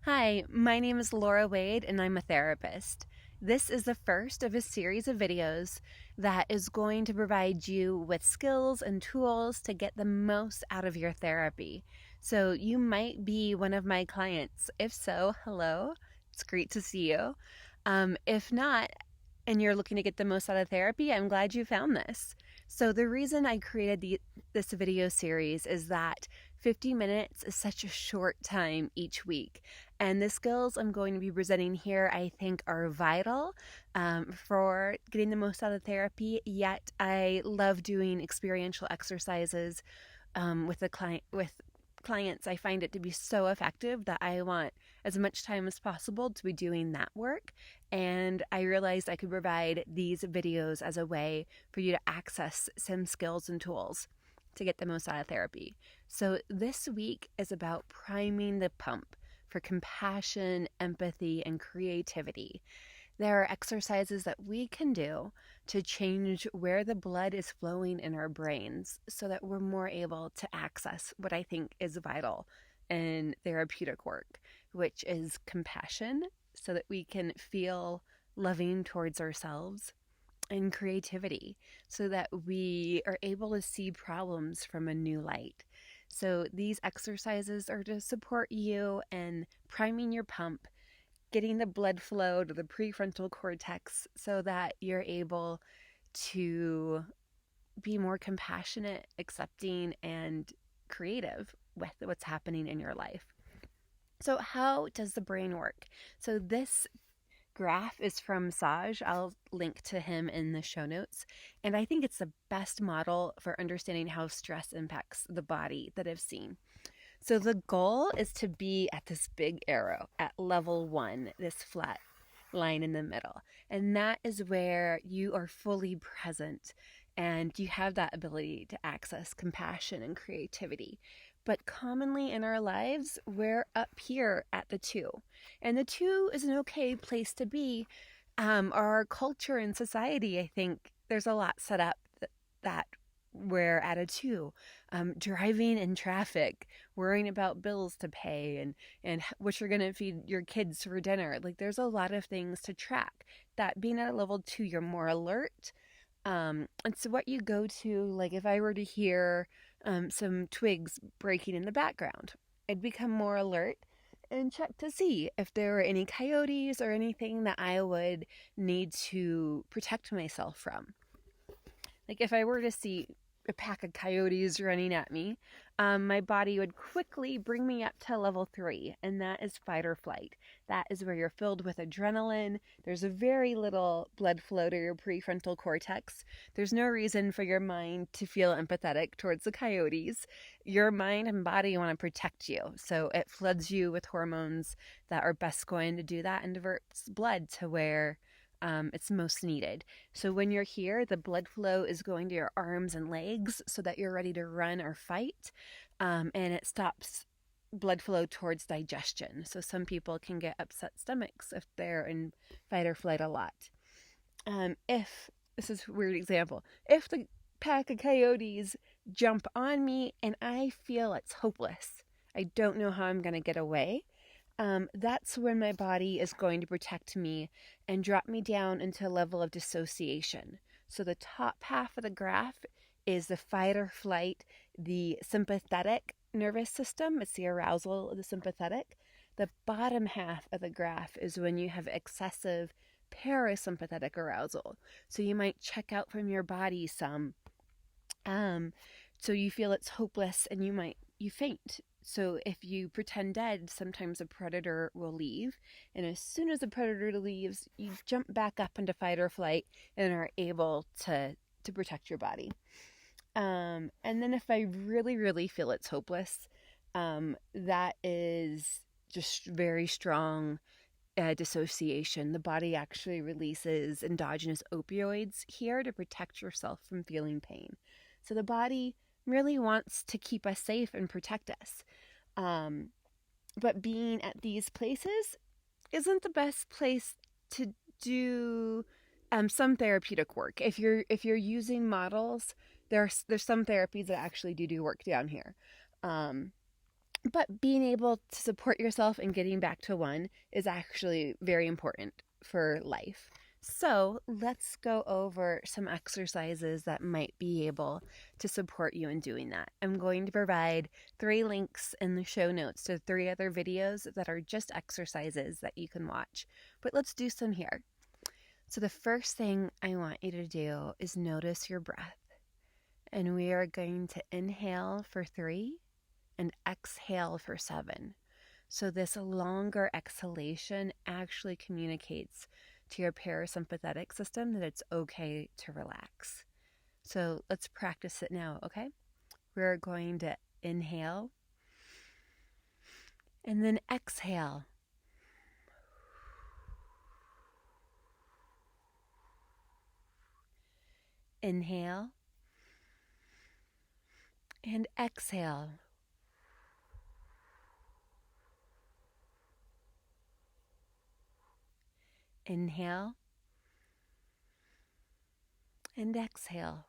Hi, my name is Laura Wade and I'm a therapist. This is the first of a series of videos that is going to provide you with skills and tools to get the most out of your therapy. So you might be one of my clients. If so, hello, it's great to see you. If not, and you're looking to get the most out of therapy, I'm glad you found this. So the reason I created this video series is that 50 minutes is such a short time each week. And the skills I'm going to be presenting here, I think, are vital for getting the most out of therapy. Yet I love doing experiential exercises with clients. I find it to be so effective that I want as much time as possible to be doing that work. And I realized I could provide these videos as a way for you to access some skills and tools to get the most out of therapy. So this week is about priming the pump for compassion, empathy, and creativity. There are exercises that we can do to change where the blood is flowing in our brains so that we're more able to access what I think is vital in therapeutic work, which is compassion, so that we can feel loving towards ourselves, and creativity, so that we are able to see problems from a new light. So these exercises are to support you in priming your pump, getting the blood flow to the prefrontal cortex so that you're able to be more compassionate, accepting, and creative with what's happening in your life. So, how does the brain work? So, this graph is from Saj. I'll link to him in the show notes. And I think it's the best model for understanding how stress impacts the body that I've seen. So the goal is to be at this big arrow at level 1, this flat line in the middle. And that is where you are fully present and you have that ability to access compassion and creativity. But commonly in our lives, we're up here at the 2. And the 2 is an okay place to be. Our culture and society, I think there's a lot set up that we're at a 2. Driving in traffic, worrying about bills to pay, and what you're going to feed your kids for dinner. Like, there's a lot of things to track. That being at a level 2, you're more alert. And so what you go to, like if I were to hear some twigs breaking in the background, I'd become more alert and check to see if there were any coyotes or anything that I would need to protect myself from. Like if I were to see a pack of coyotes running at me, my body would quickly bring me up to level 3, and that is fight or flight. That is where you're filled with adrenaline. There's a very little blood flow to your prefrontal cortex. There's no reason for your mind to feel empathetic towards the coyotes. Your mind and body want to protect you, so it floods you with hormones that are best going to do that and diverts blood to where it's most needed. So when you're here, the blood flow is going to your arms and legs so that you're ready to run or fight, and it stops blood flow towards digestion. So some people can get upset stomachs if they're in fight or flight a lot. If this is a weird example, if the pack of coyotes jump on me and I feel it's hopeless, I don't know how I'm going to get away. That's when my body is going to protect me and drop me down into a level of dissociation. So the top half of the graph is the fight or flight, the sympathetic nervous system. It's the arousal of the sympathetic. The bottom half of the graph is when you have excessive parasympathetic arousal. So you might check out from your body some. So you feel it's hopeless and you faint. So if you pretend dead, sometimes a predator will leave. And as soon as the predator leaves, you jump back up into fight or flight and are able to protect your body. And then if I really, really feel it's hopeless, that is just very strong dissociation. The body actually releases endogenous opioids here to protect yourself from feeling pain. So the body really wants to keep us safe and protect us. But being at these places isn't the best place to do some therapeutic work. If you're using models, there's some therapies that actually do work down here. But being able to support yourself and getting back to one is actually very important for life. So let's go over some exercises that might be able to support you in doing that. I'm going to provide 3 links in the show notes to 3 other videos that are just exercises that you can watch. But let's do some here. So the first thing I want you to do is notice your breath. And we are going to inhale for 3 and exhale for 7. So this longer exhalation actually communicates to your parasympathetic system that it's okay to relax. So let's practice it now, okay? We're going to inhale and then exhale. Inhale and exhale. Inhale and exhale.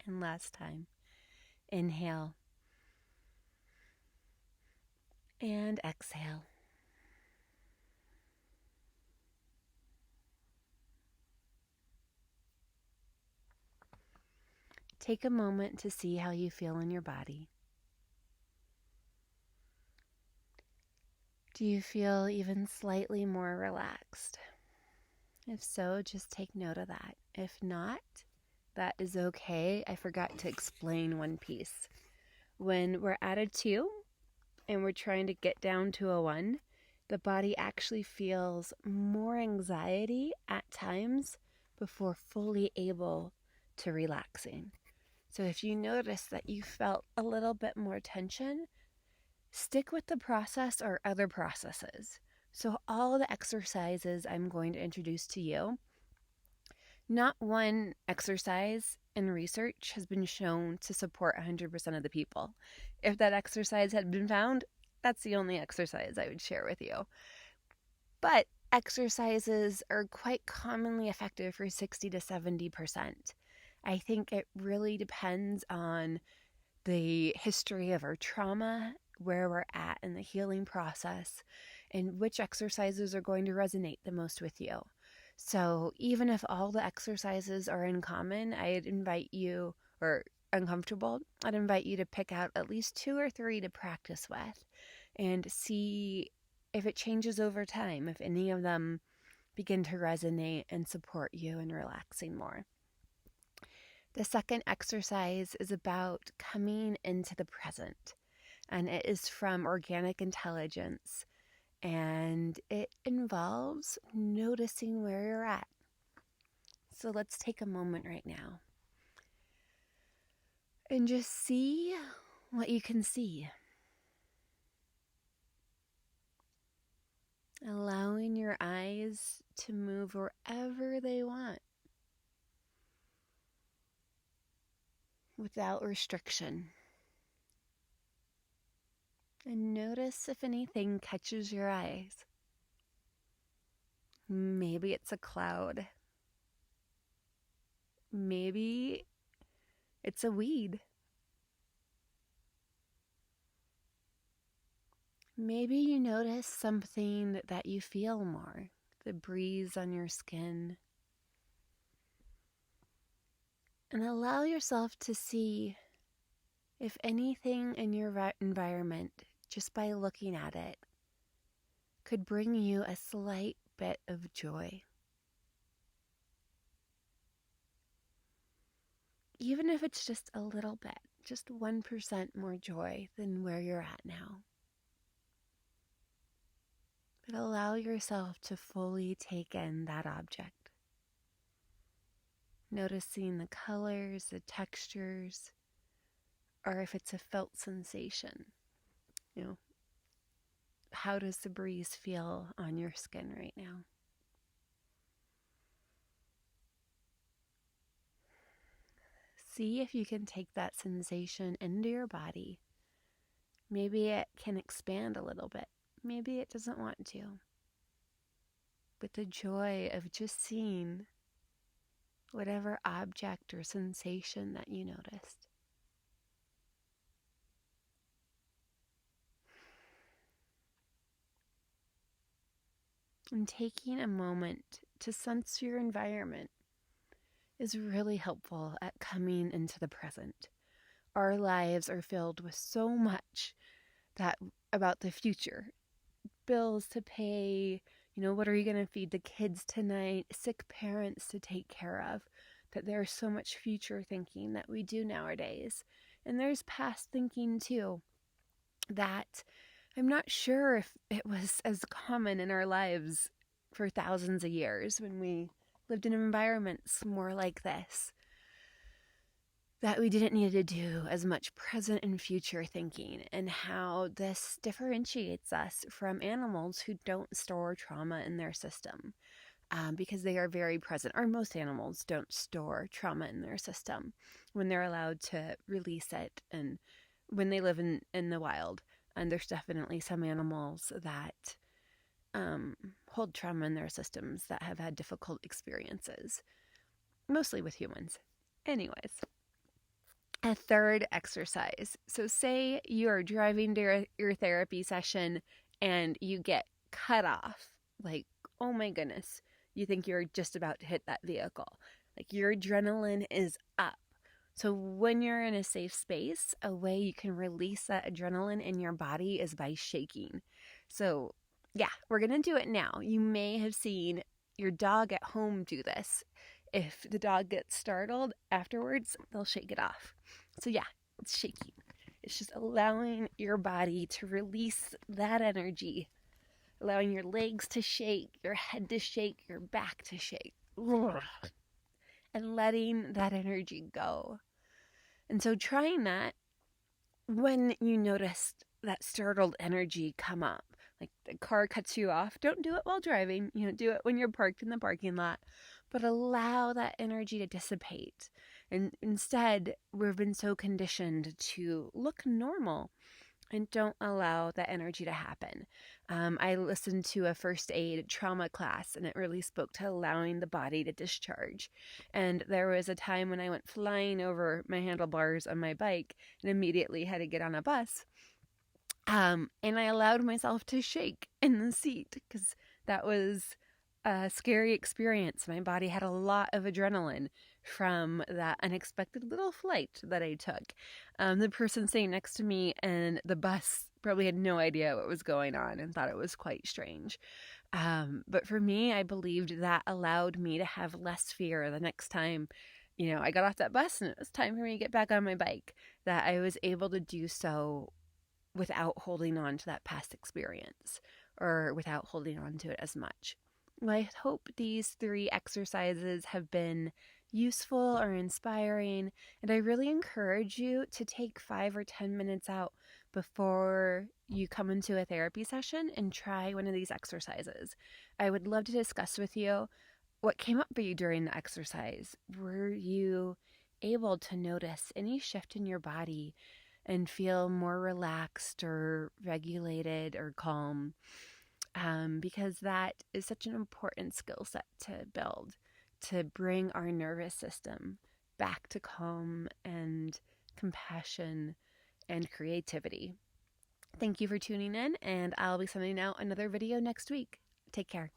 And last time. Inhale and exhale. Take a moment to see how you feel in your body. Do you feel even slightly more relaxed? If so, just take note of that. If not, that is okay. I forgot to explain one piece. When we're at a 2 and we're trying to get down to a 1, the body actually feels more anxiety at times before fully able to relaxing. So if you notice that you felt a little bit more tension, stick with the process or other processes. So all the exercises I'm going to introduce to you, not one exercise in research has been shown to support 100% of the people. If that exercise had been found, that's the only exercise I would share with you. But exercises are quite commonly effective for 60 to 70%. I think it really depends on the history of our trauma, where we're at in the healing process, and which exercises are going to resonate the most with you. So even if all the exercises are in common, I'd invite you, or uncomfortable, I'd invite you to pick out at least 2 or 3 to practice with and see if it changes over time, if any of them begin to resonate and support you in relaxing more. The second exercise is about coming into the present, and it is from Organic Intelligence, and it involves noticing where you're at. So let's take a moment right now and just see what you can see. Allowing your eyes to move wherever they want without restriction. And notice if anything catches your eyes. Maybe it's a cloud. Maybe it's a weed. Maybe you notice something that you feel more, the breeze on your skin. And allow yourself to see if anything in your environment, just by looking at it, could bring you a slight bit of joy. Even if it's just a little bit, just 1% more joy than where you're at now. But allow yourself to fully take in that object. Noticing the colors, the textures, or if it's a felt sensation. How does the breeze feel on your skin right now? See if you can take that sensation into your body. Maybe it can expand a little bit. Maybe it doesn't want to. But the joy of just seeing whatever object or sensation that you noticed. And taking a moment to sense your environment is really helpful at coming into the present. Our lives are filled with so much that about the future. Bills to pay, what are you going to feed the kids tonight, sick parents to take care of, that there's so much future thinking that we do nowadays. And there's past thinking too, that I'm not sure if it was as common in our lives for thousands of years when we lived in environments more like this, that we didn't need to do as much present and future thinking, and how this differentiates us from animals who don't store trauma in their system, because they are very present, or most animals don't store trauma in their system when they're allowed to release it and when they live in the wild. And there's definitely some animals that hold trauma in their systems that have had difficult experiences, mostly with humans. Anyways, a third exercise. So say you are driving to your therapy session and you get cut off. Like, oh my goodness, you think you're just about to hit that vehicle. Like, your adrenaline is up. So when you're in a safe space, a way you can release that adrenaline in your body is by shaking. So yeah, we're going to do it now. You may have seen your dog at home do this. If the dog gets startled afterwards, they'll shake it off. So yeah, it's shaking. It's just allowing your body to release that energy, allowing your legs to shake, your head to shake, your back to shake, and letting that energy go. And so trying that when you notice that startled energy come up, like the car cuts you off, don't do it while driving, do it when you're parked in the parking lot, but allow that energy to dissipate. And instead, we've been so conditioned to look normal and don't allow that energy to happen. I listened to a first aid trauma class, and it really spoke to allowing the body to discharge. And there was a time when I went flying over my handlebars on my bike and immediately had to get on a bus. And I allowed myself to shake in the seat because that was a scary experience. My body had a lot of adrenaline from that unexpected little flight that I took. The person sitting next to me and the bus probably had no idea what was going on and thought it was quite strange. But for me, I believed that allowed me to have less fear the next time, I got off that bus and it was time for me to get back on my bike, that I was able to do so without holding on to that past experience or without holding on to it as much. Well, I hope these 3 exercises have been useful or inspiring, and I really encourage you to take 5 or 10 minutes out before you come into a therapy session and try one of these exercises. I would love to discuss with you what came up for you during the exercise. Were you able to notice any shift in your body and feel more relaxed or regulated or calm? Because that is such an important skill set to build, to bring our nervous system back to calm and compassion and creativity. Thank you for tuning in, and I'll be sending out another video next week. Take care.